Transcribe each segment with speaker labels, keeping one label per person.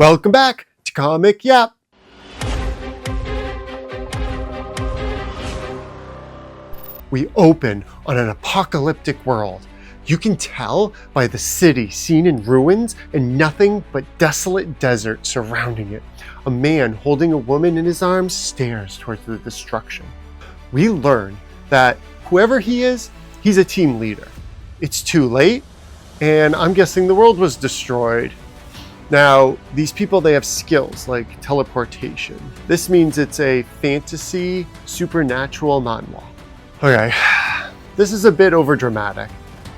Speaker 1: Welcome back to Comic Yap. We open on an apocalyptic world. You can tell by the city seen in ruins and nothing but desolate desert surrounding it. A man holding a woman in his arms stares towards the destruction. We learn that whoever he is, he's a team leader. It's too late, and I'm guessing the world was destroyed. Now, these people, they have skills like teleportation. This means it's a fantasy, supernatural manhwa. Okay, this is a bit overdramatic.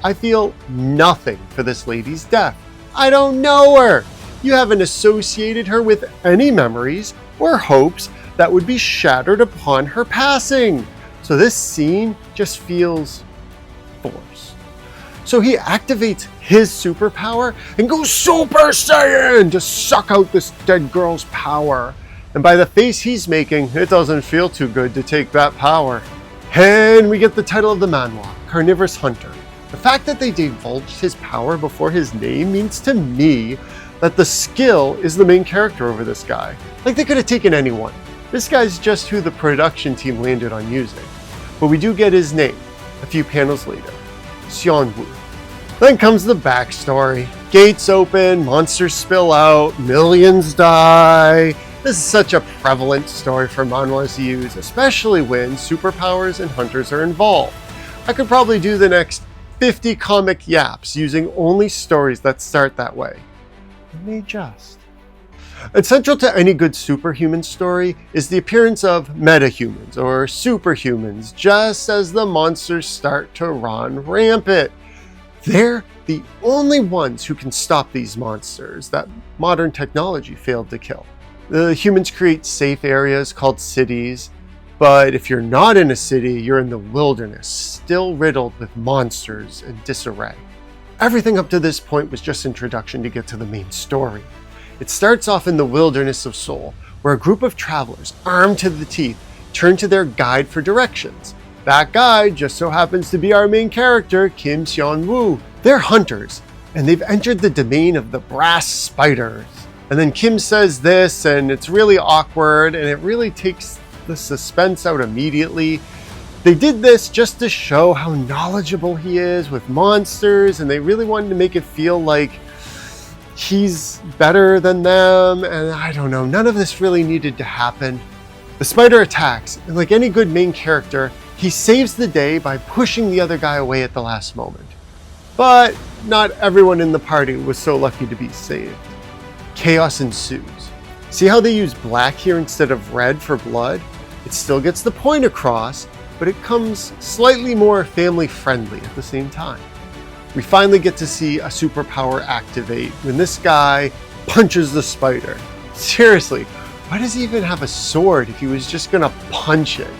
Speaker 1: I feel nothing for this lady's death. I don't know her. You haven't associated her with any memories or hopes that would be shattered upon her passing. So this scene just feels forced. So he activates his superpower and goes Super Saiyan to suck out this dead girl's power. And by the face he's making, it doesn't feel too good to take that power. And we get the title of the manhwa, Carnivorous Hunter. The fact that they divulged his power before his name means to me that the skill is the main character over this guy. Like they could have taken anyone. This guy's just who the production team landed on using. But we do get his name a few panels later, Seonwoo. Then comes the backstory. Gates open, monsters spill out, millions die. This is such a prevalent story for manhwas to use, especially when superpowers and hunters are involved. I could probably do the next 50 comic yaps using only stories that start that way. I may just. And central to any good superhuman story is the appearance of metahumans or superhumans just as the monsters start to run rampant. They're the only ones who can stop these monsters that modern technology failed to kill. The humans create safe areas called cities, but if you're not in a city, you're in the wilderness, still riddled with monsters and disarray. Everything up to this point was just introduction to get to the main story. It starts off in the wilderness of Seoul, where a group of travelers, armed to the teeth, turn to their guide for directions. That guide just so happens to be our main character, Kim Seonwoo. They're hunters, and they've entered the domain of the brass spiders. And then Kim says this, and it's really awkward, and it really takes the suspense out immediately. They did this just to show how knowledgeable he is with monsters, and they really wanted to make it feel like he's better than them, and I don't know, none of this really needed to happen. The spider attacks, and like any good main character, he saves the day by pushing the other guy away at the last moment. But not everyone in the party was so lucky to be saved. Chaos ensues. See how they use black here instead of red for blood? It still gets the point across, but it comes slightly more family friendly at the same time. We finally get to see a superpower activate when this guy punches the spider. Seriously, why does he even have a sword if he was just gonna punch it?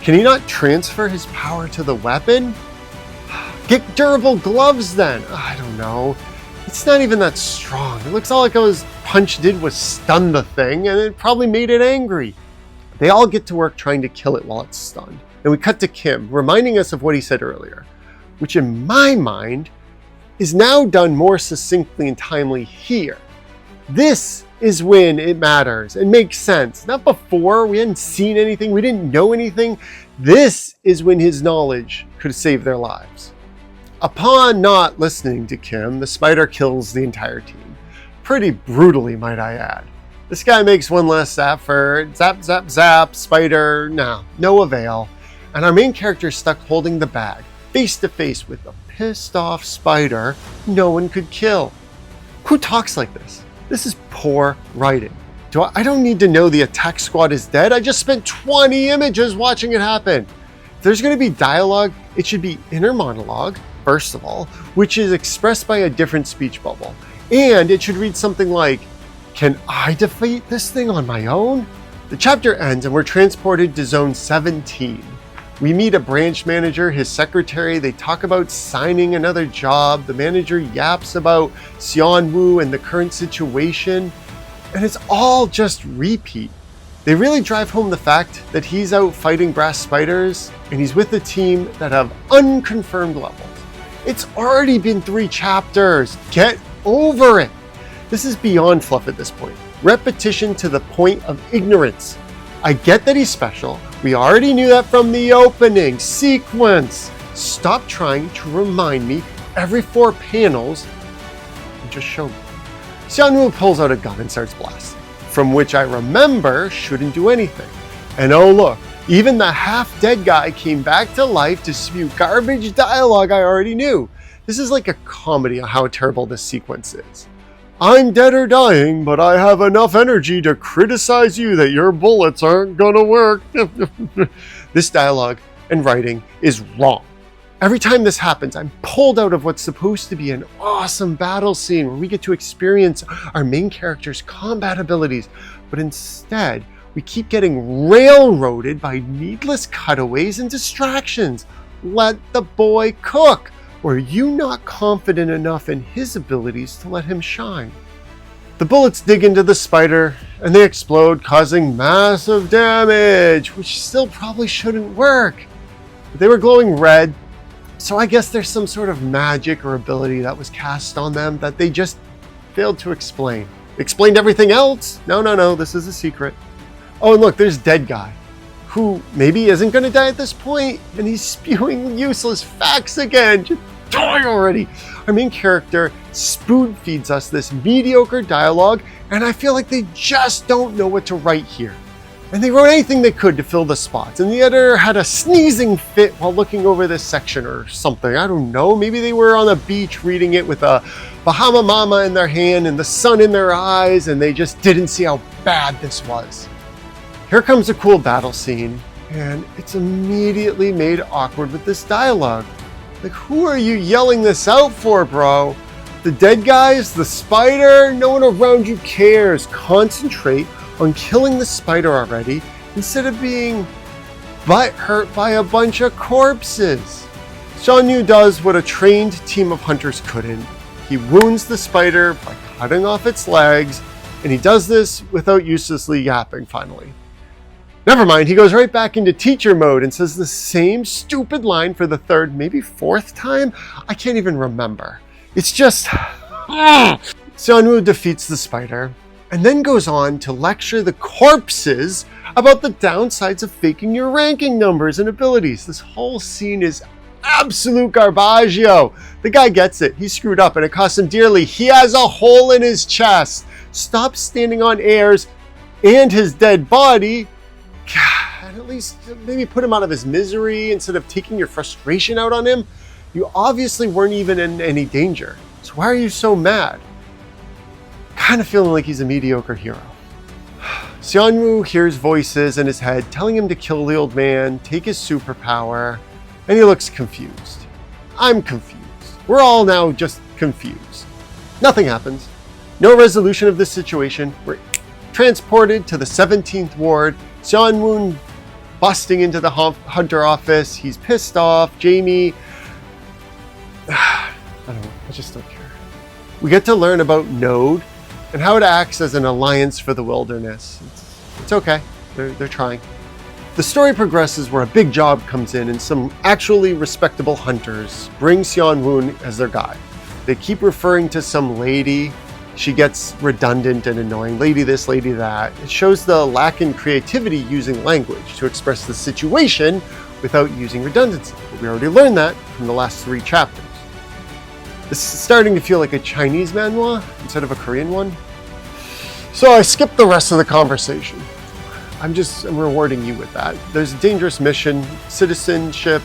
Speaker 1: Can he not transfer his power to the weapon? Get durable gloves then. I don't know. It's not even that strong. It looks all like his punch did was stun the thing, and it probably made it angry. They all get to work trying to kill it while it's stunned. And we cut to Kim, reminding us of what he said earlier, which in my mind is now done more succinctly and timely here. This is when it matters and makes sense. Not before, we hadn't seen anything, we didn't know anything. This is when his knowledge could save their lives. Upon not listening to Kim, the spider kills the entire team. Pretty brutally, might I add. This guy makes one last effort, zap, zap, zap, spider, no avail. And our main character is stuck holding the bag, face to face with a pissed off spider no one could kill. Who talks like this? This is poor writing. I don't need to know the attack squad is dead. I just spent 20 images watching it happen. If there's going to be dialogue, it should be inner monologue, first of all, which is expressed by a different speech bubble. And it should read something like, "Can I defeat this thing on my own?" The chapter ends and we're transported to Zone 17. We meet a branch manager, his secretary, they talk about signing another job. The manager yaps about Seonwoo and the current situation, and it's all just repeat. They really drive home the fact that he's out fighting brass spiders and he's with a team that have unconfirmed levels. It's already been 3 chapters. Get over it. This is beyond fluff at this point. Repetition to the point of ignorance. I get that he's special. We already knew that from the opening sequence. Stop trying to remind me every 4 panels and just show me. Seonwoo pulls out a gun and starts blasting, from which I remember shouldn't do anything. And oh look, even the half-dead guy came back to life to spew garbage dialogue I already knew. This is like a comedy on how terrible this sequence is. I'm dead or dying, but I have enough energy to criticize you that your bullets aren't gonna work. This dialogue and writing is wrong. Every time this happens, I'm pulled out of what's supposed to be an awesome battle scene where we get to experience our main character's combat abilities, but instead, we keep getting railroaded by needless cutaways and distractions. Let the boy cook. Or are you not confident enough in his abilities to let him shine? The bullets dig into the spider and they explode, causing massive damage, which still probably shouldn't work. But they were glowing red, so I guess there's some sort of magic or ability that was cast on them that they just failed to explain. Explained everything else? No, this is a secret. Oh, and look, there's Dead Guy, who maybe isn't going to die at this point, and he's spewing useless facts again. Just die already. Our main character spoon feeds us this mediocre dialogue, and I feel like they just don't know what to write here. And they wrote anything they could to fill the spots, and the editor had a sneezing fit while looking over this section or something. I don't know. Maybe they were on a beach reading it with a Bahama Mama in their hand and the sun in their eyes, and they just didn't see how bad this was. Here comes a cool battle scene, and it's immediately made awkward with this dialogue. Like, who are you yelling this out for, bro? The dead guys? The spider? No one around you cares. Concentrate on killing the spider already instead of being butthurt by a bunch of corpses. Seonwoo does what a trained team of hunters couldn't. He wounds the spider by cutting off its legs, and he does this without uselessly yapping finally. Never mind, he goes right back into teacher mode and says the same stupid line for the 3rd, maybe 4th time? I can't even remember. It's just... Seonwoo defeats the spider and then goes on to lecture the corpses about the downsides of faking your ranking numbers and abilities. This whole scene is absolute garbaggio. The guy gets it. He screwed up and it cost him dearly. He has a hole in his chest. Stop standing on airs and his dead body. And at least maybe put him out of his misery instead of taking your frustration out on him. You obviously weren't even in any danger. So why are you so mad? Kind of feeling like he's a mediocre hero. Seonwoo hears voices in his head telling him to kill the old man, take his superpower, and he looks confused. I'm confused. We're all now just confused. Nothing happens. No resolution of this situation. We're transported to the 17th ward. Seonwoo busting into the Hunter office. He's pissed off. Jamie... I don't know. I just don't care. We get to learn about Node and how it acts as an alliance for the wilderness. It's okay. They're trying. The story progresses where a big job comes in and some actually respectable hunters bring Seonwoo as their guide. They keep referring to some lady. She gets redundant and annoying. Lady this, lady that. It shows the lack in creativity using language to express the situation without using redundancy. But we already learned that from the last 3 chapters. This is starting to feel like a Chinese manhwa instead of a Korean one. So I skipped the rest of the conversation. I'm rewarding you with that. There's a dangerous mission, citizenship.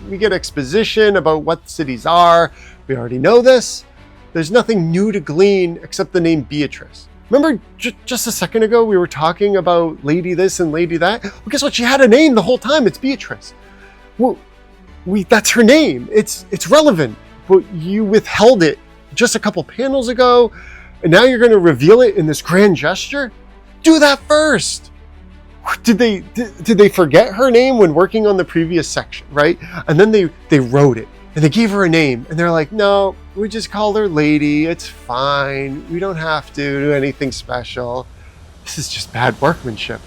Speaker 1: We get exposition about what cities are. We already know this. There's nothing new to glean except the name Beatrice. Remember just a second ago we were talking about lady this and lady that? Well, guess what? She had a name the whole time. It's Beatrice. Well, that's her name. It's relevant. But you withheld it just a couple panels ago, and now you're going to reveal it in this grand gesture? Do that first. Did they forget her name when working on the previous section, right? And then they wrote it and they gave her a name and they're like, no, we just call her Lady. It's fine. We don't have to do anything special. This is just bad workmanship.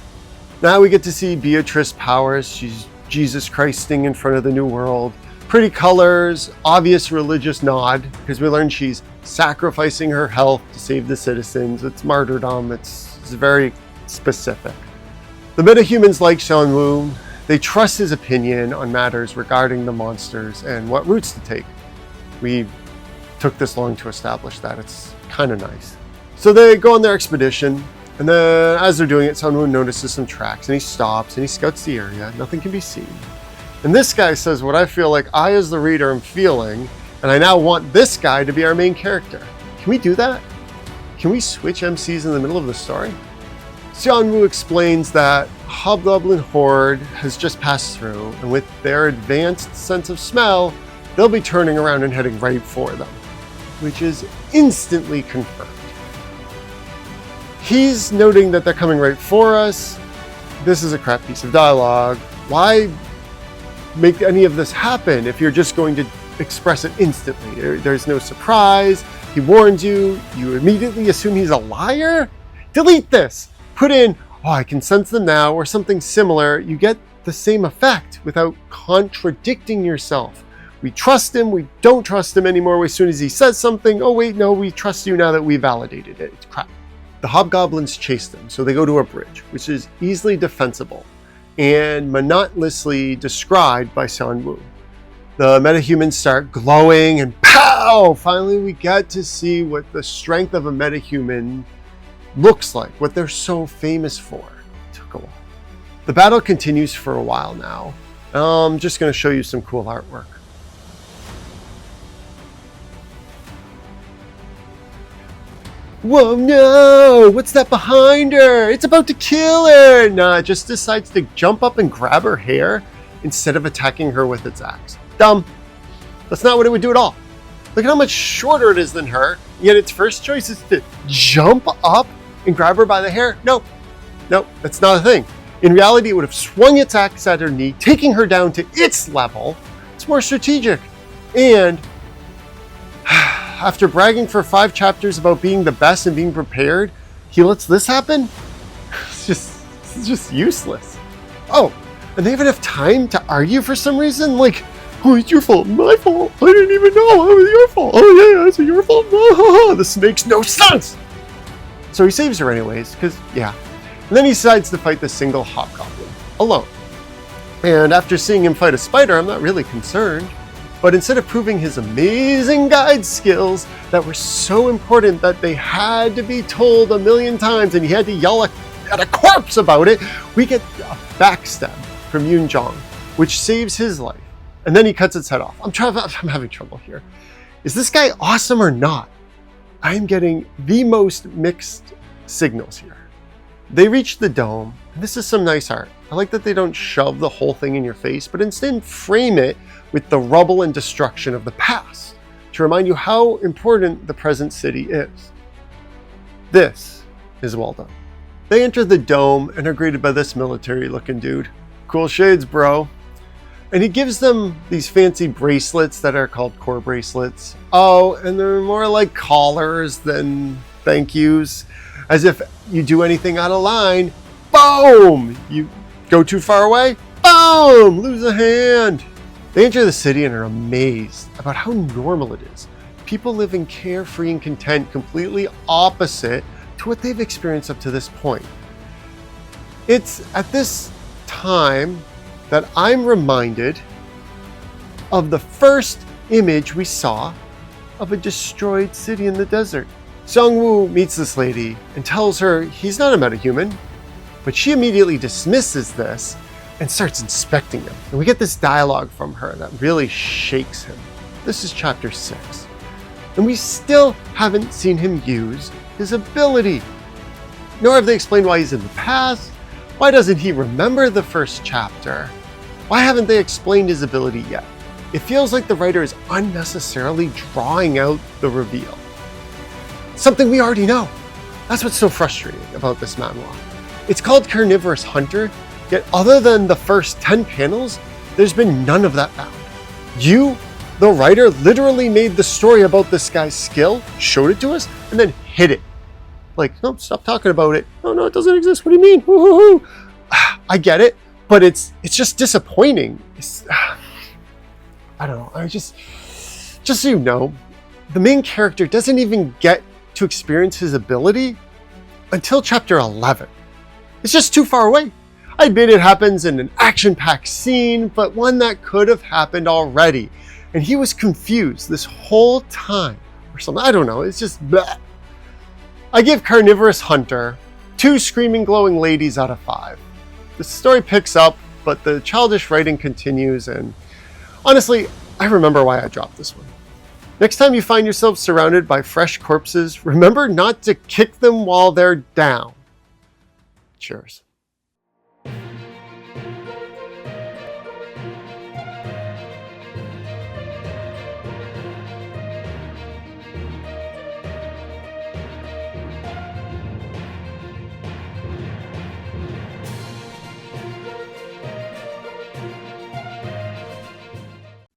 Speaker 1: Now we get to see Beatrice powers. She's Jesus Christing in front of the new world. Pretty colors, obvious religious nod, because we learn she's sacrificing her health to save the citizens. It's martyrdom, it's very specific. The metahumans like Seonwoo. They trust his opinion on matters regarding the monsters and what routes to take. We took this long to establish that. It's kind of nice. So they go on their expedition, and then as they're doing it, Seonwoo notices some tracks, and he stops and he scouts the area. Nothing can be seen. And this guy says what I feel like I as the reader am feeling, and I now want this guy to be our main character. Can we do that? Can we switch MCs in the middle of the story? Seonwoo explains that Hobgoblin Horde has just passed through, and with their advanced sense of smell, they'll be turning around and heading right for them, which is instantly confirmed. He's noting that they're coming right for us. This is a crap piece of dialogue. Why make any of this happen if you're just going to express it instantly? There's no surprise. He warns you. You immediately assume he's a liar? Delete this. Put in, oh, I can sense them now, or something similar. You get the same effect without contradicting yourself. We trust him. We don't trust him anymore as soon as he says something. Oh, wait, no, we trust you now that we validated it. It's crap. The hobgoblins chase them, so they go to a bridge, which is easily defensible and monotonously described by Seonwoo. The metahumans start glowing, and pow! Finally, we get to see what the strength of a metahuman looks like, what they're so famous for. It took a while. The battle continues for a while now. I'm just going to show you some cool artwork. Whoa, no! What's that behind her? It's about to kill her! Nah, it just decides to jump up and grab her hair instead of attacking her with its axe. Dumb. That's not what it would do at all. Look at how much shorter it is than her, yet its first choice is to jump up and grab her by the hair. Nope, that's not a thing. In reality, it would have swung its axe at her knee, taking her down to its level. It's more strategic. And after bragging for 5 chapters about being the best and being prepared, he lets this happen? It's just useless. Oh, and they have enough time to argue for some reason? Like, oh, it's your fault, my fault. I didn't even know it was your fault. Oh yeah, it's your fault. This makes no sense. So he saves her anyways, because, yeah. And then he decides to fight the single hobgoblin, alone. And after seeing him fight a spider, I'm not really concerned. But instead of proving his amazing guide skills that were so important that they had to be told 1,000,000 times and he had to yell at a corpse about it, we get a backstab from Yoon Jong, which saves his life. And then he cuts its head off. I'm having trouble here. Is this guy awesome or not? I'm getting the most mixed signals here. They reach the dome, and this is some nice art. I like that they don't shove the whole thing in your face, but instead frame it with the rubble and destruction of the past to remind you how important the present city is. This is well done. They enter the dome and are greeted by this military-looking dude. Cool shades, bro. And he gives them these fancy bracelets that are called core bracelets. Oh, and they're more like collars than thank yous. As if you do anything out of line, boom! You go too far away, boom! Lose a hand. They enter the city and are amazed about how normal it is. People living carefree and content, completely opposite to what they've experienced up to this point. It's at this time that I'm reminded of the first image we saw of a destroyed city in the desert. Seonwoo meets this lady and tells her he's not a metahuman, but she immediately dismisses this and starts inspecting him. And we get this dialogue from her that really shakes him. This is chapter 6. And we still haven't seen him use his ability. Nor have they explained why he's in the past. Why doesn't he remember the first chapter? Why haven't they explained his ability yet? It feels like the writer is unnecessarily drawing out the reveal. Something we already know. That's what's so frustrating about this manhwa. It's called Carnivorous Hunter, yet other than the first 10 panels, there's been none of that found. You, the writer, literally made the story about this guy's skill, showed it to us, and then hid it. Like, no, stop talking about it. No, it doesn't exist. What do you mean?— I get it, but it's just disappointing. I don't know. Just so you know, the main character doesn't even get to experience his ability until chapter 11. It's just too far away. I admit it happens in an action-packed scene, but one that could have happened already. And he was confused this whole time or something. I don't know. It's just bleh. I give Carnivorous Hunter 2 screaming glowing ladies out of 5. The story picks up, but the childish writing continues, and honestly, I remember why I dropped this one. Next time you find yourself surrounded by fresh corpses, remember not to kick them while they're down. Cheers.